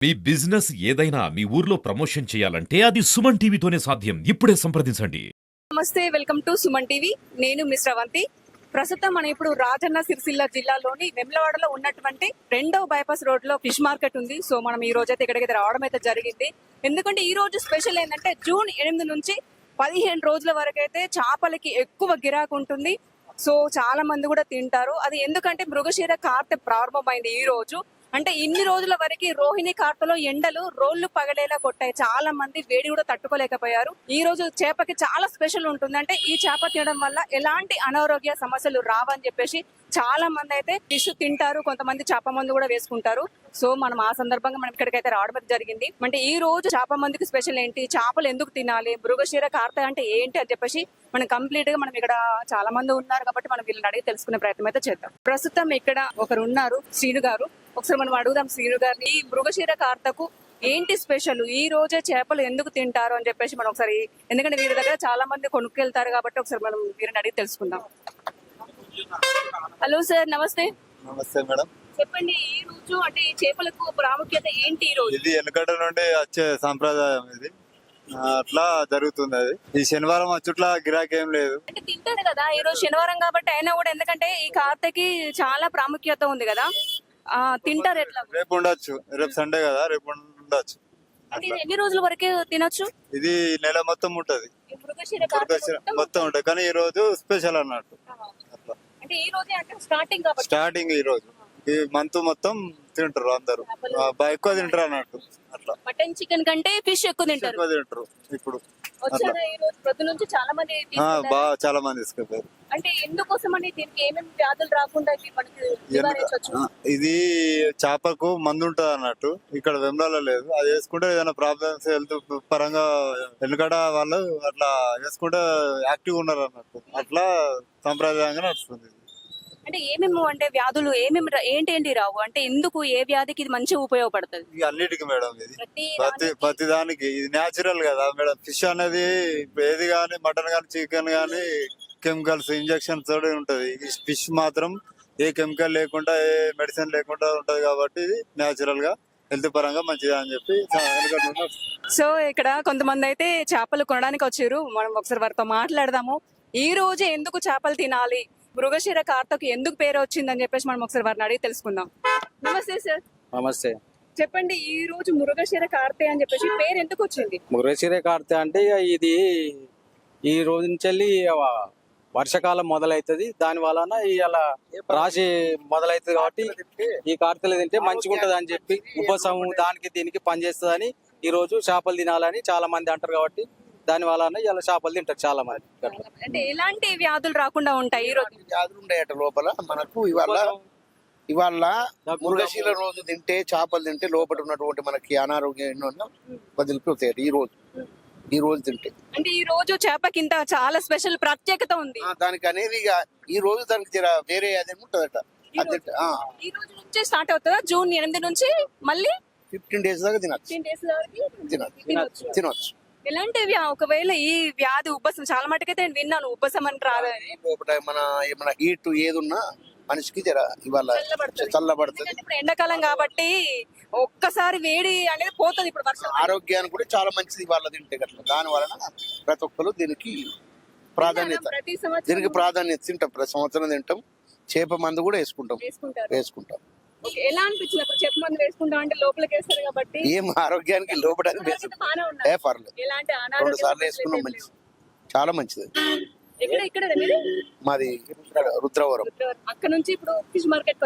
మీ business ఏదైనా మీ ఊర్లో promotion చేయాలంటే అది సుమన్ టీవీతోనే సాధ్యం. ఇప్పుడే సంప్రదించండి. నమస్తే, వెల్కమ్ టు సుమన్ టీవీ. నేను మిస్ రవంతి. ప్రస్తుతం మనం ఇప్పుడు రాజన్న సిరిసిల్ల జిల్లాలోని వెమ్లవాడలో ఉన్నటువంటి రెండో బైపాస్ రోడ్ లో ఫిష్ మార్కెట్ ఉంది. సో మనం ఈ రోజు అయితే ఇక్కడికి రావడం అయితే జరిగింది. ఎందుకంటే ఈ రోజు స్పెషల్ ఏంటంటే జూన్ 8 నుంచి 15 రోజుల వరకు అయితే చేపలకి ఎక్కువ గిరాకు ఉంటుంది. సో చాలా మంది కూడా తింటారు. అది ఎందుకంటే మృగశిర కార్తె ప్రారంభమైంది ఈ రోజు. అంటే ఇన్ని రోజుల వరకు రోహిణి కార్తెలో ఎండలు రోళ్లు పగలేలా కొట్టాయి. చాలా మంది వేడి కూడా తట్టుకోలేకపోయారు. ఈ రోజు చేపకి చాలా స్పెషల్ ఉంటుంది. అంటే ఈ చేప తినడం వల్ల ఎలాంటి అనారోగ్య సమస్యలు రావని చెప్పేసి చాలా మంది అయితే ఫిష్ తింటారు. కొంతమంది చేప మందు కూడా వేసుకుంటారు. సో మనం ఆ సందర్భంగా మనం ఇక్కడికైతే రావడం జరిగింది. అంటే ఈ రోజు చేప మందుకి స్పెషల్ ఏంటి, చేపలు ఎందుకు తినాలి, మృగశిర కార్తె అంటే ఏంటి అని చెప్పేసి మనం కంప్లీట్ గా మనం ఇక్కడ చాలా మంది ఉన్నారు కాబట్టి మనం వీళ్ళని అడిగి తెలుసుకునే ప్రయత్నం అయితే చేద్దాం. ప్రస్తుతం ఇక్కడ ఒకరు ఉన్నారు, శ్రీను గారు. ఒకసారి మనం అడుగుదాం శ్రీను గారిని, ఈ మృగశిర కార్తెకు ఏంటి స్పెషల్, ఈ రోజే చేపలు ఎందుకు తింటారు అని చెప్పేసి మనం ఒకసారి, ఎందుకంటే వీరి దగ్గర చాలా మంది కొనుక్కెళ్తారు కాబట్టి ఒకసారి మనం వీరిని అడిగి తెలుసుకుందాం. హలో సార్, నమస్తే. నమస్తే మేడం, చెప్పండి, ఈ రోజు అంటే ఈ చేపలకు ప్రాముఖ్యత ఏంటి? ఈ రోజు ఇది వెనకట నుండి వచ్చే సాంప్రదాయం ఇది. అట్లా జరుగుతుంది. అది ఈ శనివారం వచ్చుట్లా గిరాకీ ఏం లేదు. అంటే తింటారు కదా, ఈ రోజు శనివారం కాబట్టి అయినా కూడా, ఎందుకంటే ఈ కార్తెకి చాలా ప్రాముఖ్యత ఉంది కదా, తింటారు. ఎట్లా రేపు ఉండొచ్చు, రేపు సండే కదా, రేపు ఉండొచ్చు. అంటే ఇది ఎన్ని రోజుల వరకే తినొచ్చు? ఇది నెల మొత్తం ఉంటది, ఈ మృగశిర కార్తె మొత్తం ఉంటది. కానీ ఈ రోజు స్పెషల్ అన్నట్టు. అట్లా అంటే ఈ రోజే అంటే స్టార్టింగ్ కాబట్టి స్టార్టింగ్ ఈ రోజు, ఈ మంత్ మొత్తం తింటారు అందరు, ఎక్కువ తింటారు అన్నట్టు. అట్లా మటన్ చికెన్ కంటే ఫిష్ ఎక్కువ తింటారు. ఎక్కువ తింటారు ఇప్పుడు. వచ్చారా ఈ రోజు పొద్దు నుంచి చాలా మంది తీసుకెళ్లారా? బాగా చాలా మంది తీసుకెళ్తారు. అంటే ఎందుకోసం అని, దీనికి ఏమేమి వ్యాధులు రాకుండా ఇవి మనకి నివారించవచ్చు? ఇది చేపకు మందు ఉంటది అన్నట్టు, ఇక్కడ వెమ్లాలో లేదు. అది వేసుకుంటే ఏదైనా ప్రాబ్లమ్స్ హెల్త్ పరంగా వెనుకడ వాళ్ళు అట్లా వేసుకుంటే యాక్టివ్ ఉన్నారు అన్నట్టు. అట్లా సంప్రదాయంగా నడుస్తుంది. అంటే ఏమేమి అంటే వ్యాధులు ఏమేమి ఏంటి రావు అంటే, ఎందుకు ఏ వ్యాధికి ఇది మంచిగా ఉపయోగపడుతుంది? ఇది అన్నిటికి మేడం, ఇది ప్రతి ప్రతి దానికి ఇది న్యాచురల్ కదా మేడం. ఫిష్ అనేది ఏది గానీ, మటన్ గానీ, చికెన్ గానీ కెమికల్స్, ఇంజక్షన్స్ తోటి ఉంటది. ఈ ఫిష్ మాత్రం ఏ కెమికల్ లేకుండా, ఏ మెడిసిన్ లేకుండా ఉంటది కాబట్టి ఇది న్యాచురల్ గా హెల్త్ పరంగా మంచిదా అని చెప్పి. సో ఇక్కడ కొంతమంది అయితే చేపలు కొనడానికి వచ్చారు. మనం ఒకసారి వారితో మాట్లాడదాము. ఈ రోజు ఎందుకు చేపలు తినాలి, మృగశిర కార్తెకు ఎందుకు పేరు వచ్చిందని చెప్పేసి మనం ఒకసారి వారిని అడిగి తెలుసుకుందాం. నమస్తే సార్. నమస్తే. చెప్పండి, ఈ రోజు మృగశిర కార్తె అని చెప్పేసి పేరు ఎందుకు వచ్చింది? మృగశిర కార్తె అంటే ఇది ఈ రోజు నుంచి వెళ్ళి వర్షాకాలం మొదలవుతుంది. దాని వలన ఇలా రాశి మొదలవుతుంది కాబట్టి ఈ కార్తెలు తింటే మంచిగా ఉంటది అని చెప్పి, ఉపశమం దానికి దీనికి పనిచేస్తుంది ఈ రోజు చేపలు తినాలని చాలా మంది అంటారు కాబట్టి దాని వలన ఇలా చేపలు తింటారు చాలా మంది. అంటే ఎలాంటి వ్యాధులు రాకుండా ఉంటాయి ఈ రోజు? వ్యాధులు ఉన్నాయట లోపల మనకు. ఇవాళ మృగశిర రోజు తింటే, చేపలు తింటే లోపల ఉన్నటువంటి మనకి అనారోగ్యం వదిలిపోతాయి. ఈ రోజు తింటే, అంటే ఈ రోజు చేపకి ఇంత చాలా స్పెషల్ ప్రత్యేకత ఉంది. దానికి అనేది ఇక ఈ రోజు దానికి వేరే అదే ఉంటదట. ఈ రోజు నుంచి స్టార్ట్ అవుతుందా? జూన్ 8 నుంచి మళ్ళీ 15 days దాకా తినచ్చు. 15 days తినొచ్చు. ఎలాంటివి ఒకవేళ ఈ వ్యాధి ఉబ్బసం, చాలా మటుకైతే నేను విన్నాను ఉబ్బసం అని రాదని. లోపల ఏమన్నా హీట్ ఏదున్నా మనిషికి ఇవాళ చల్లబడుతుంది. ఇప్పుడు ఎండాకాలం కాబట్టి ఒక్కసారి వేడి అనేది పోతుంది. ఇప్పుడు వర్షం ఆరోగ్యానికి కూడా చాలా మంచిది ఇవాళ తింటే గట్ల. దాని వలన ప్రతి ఒక్కరు దీనికి ప్రాధాన్యత తింటాం. ప్రతి సంవత్సరం తింటాం. చేప మందు కూడా వేసుకుంటాం. ఎలా అనిపించింది అప్పుడు చెప్ప మంది వేసుకుంటాం అంటే? లోపలికి వేస్తారు కాబట్టి ఏం ఆరోగ్యానికి లోపల పర్లేదు. 2 సార్లు వేసుకున్నాం, మంచిది, చాలా మంచిది. మాది రుద్రవరం. అక్కడ నుంచి ఇప్పుడు ఫిష్ మార్కెట్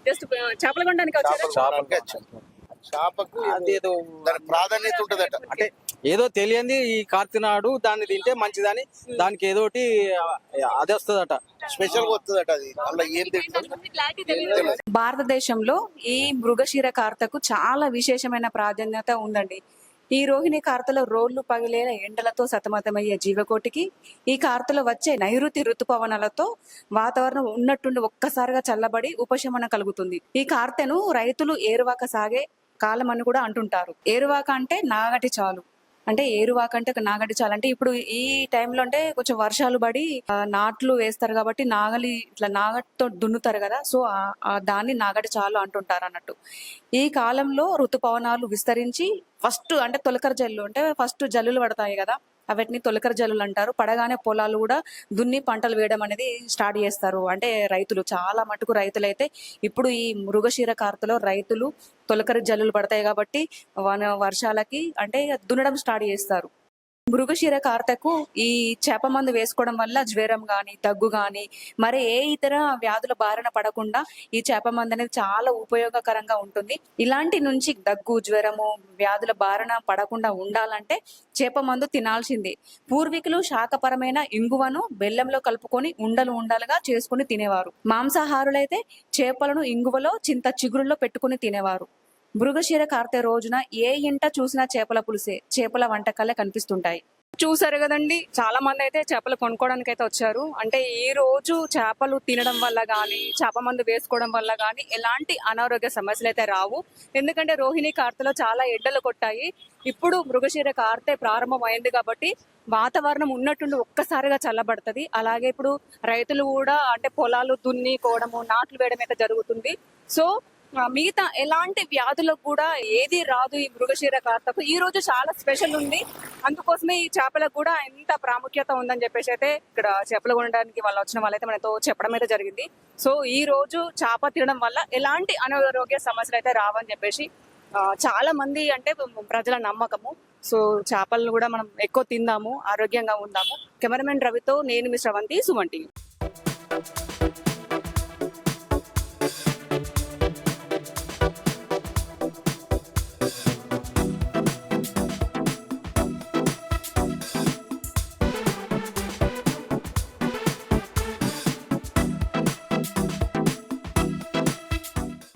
జస్ట్ చేపలు కొనడానికి వచ్చారు. చేపకు అదేదో దాని ప్రాధాన్యత ఉంటదట. అంటే ఏదో తెలియంది ఈ కార్తె నాడు దాన్ని తింటే మంచిదని, దానికి ఏదోటి అది వస్తుందట, స్పెషల్ వస్తుందట. అది అలా ఏం భారతదేశంలో ఈ మృగశిర కార్తెకు చాలా విశేషమైన ప్రాధాన్యత ఉందండి. ఈ రోహిణి కార్తెలో రోళ్లు పగిలే ఎండలతో సతమతమయ్యే జీవకోటికి ఈ కార్తెలో వచ్చే నైరుతి ఋతుపవనాలతో వాతావరణం ఉన్నట్టుండి ఒక్కసారిగా చల్లబడి ఉపశమనం కలుగుతుంది. ఈ కార్తెను రైతులు ఏరువాక సాగే కాలం అని కూడా అంటుంటారు. ఏరువాక అంటే నాగటి చాలు. అంటే ఏరువాక అంటే ఒక నాగటి చాలు అంటే ఇప్పుడు ఈ టైంలో అంటే కొంచెం వర్షాలు పడి నాట్లు వేస్తారు కాబట్టి నాగలి ఇట్లా నాగటితో దున్నుతారు కదా, సో దాన్ని నాగటి చాలు అంటుంటారు అన్నట్టు. ఈ కాలంలో ఋతుపవనాలు విస్తరించి ఫస్ట్ అంటే తొలకరి జల్లు అంటే ఫస్ట్ జల్లులు పడతాయి కదా, వాటిని తొలకరి జల్లులు అంటారు. పడగానే పొలాలు కూడా దున్ని పంటలు వేయడం అనేది స్టార్ట్ చేస్తారు. అంటే రైతులు చాలా మటుకు రైతులైతే ఇప్పుడు ఈ మృగశిర కార్తెలో రైతులు తొలకరి జల్లులు పడతాయి కాబట్టి వర్షాలకి అంటే దున్నడం స్టార్ట్ చేస్తారు. మృగశిర కార్తెకు ఈ చేప మందు వేసుకోవడం వల్ల జ్వరం గాని దగ్గు గాని మరి ఏ ఇతర వ్యాధుల బారిన పడకుండా ఈ చేప మందు అనేది చాలా ఉపయోగకరంగా ఉంటుంది. ఇలాంటి నుంచి దగ్గు జ్వరము వ్యాధుల బారిన పడకుండా ఉండాలంటే చేప మందు తినాల్సిందే. పూర్వీకులు శాఖపరమైన ఇంగువను బెల్లంలో కలుపుకొని ఉండలుగా చేసుకుని తినేవారు. మాంసాహారులైతే చేపలను ఇంగువలో చింత చిగురుల్లో పెట్టుకుని తినేవారు. మృగశిర కార్తె రోజున ఏ ఇంట చూసినా చేపల పులుసే, చేపల వంటకాలే కనిపిస్తుంటాయి. చూసారు కదండి, చాలా మంది అయితే చేపలు కొనుక్కోవడానికి అయితే వచ్చారు. అంటే ఈ రోజు చేపలు తినడం వల్ల గానీ చేప మందు వేసుకోవడం వల్ల గానీ ఎలాంటి అనారోగ్య సమస్యలు అయితే రావు. ఎందుకంటే రోహిణి కార్తెలో చాలా ఎండలు కొట్టాయి. ఇప్పుడు మృగశిర కార్తె ప్రారంభం అయింది కాబట్టి వాతావరణం ఉన్నట్టుండి ఒక్కసారిగా చల్లబడుతుంది. అలాగే ఇప్పుడు రైతులు కూడా అంటే పొలాలు దున్నికోవడము నాట్లు వేయడం అయితే జరుగుతుంది. సో మిగతా ఎలాంటి వ్యాధులకు కూడా ఏది రాదు ఈ మృగశిర కార్తెకు. ఈ రోజు చాలా స్పెషల్ ఉంది, అందుకోసమే ఈ చేపలకు కూడా ఎంత ప్రాముఖ్యత ఉందని చెప్పేసి అయితే ఇక్కడ చేపలు కొనడానికి వాళ్ళు వచ్చిన వాళ్ళైతే మనతో చెప్పడం అయితే జరిగింది. సో ఈ రోజు చేప తినడం వల్ల ఎలాంటి అనారోగ్య సమస్యలు అయితే రావని చెప్పేసి చాలా మంది అంటే ప్రజల నమ్మకము. సో చేపలను కూడా మనం ఎక్కువ తిందాము, ఆరోగ్యంగా ఉందాము. కెమెరామెన్ రవితో నేను మీ శ్రవంతి, సుమన్ టీవీ.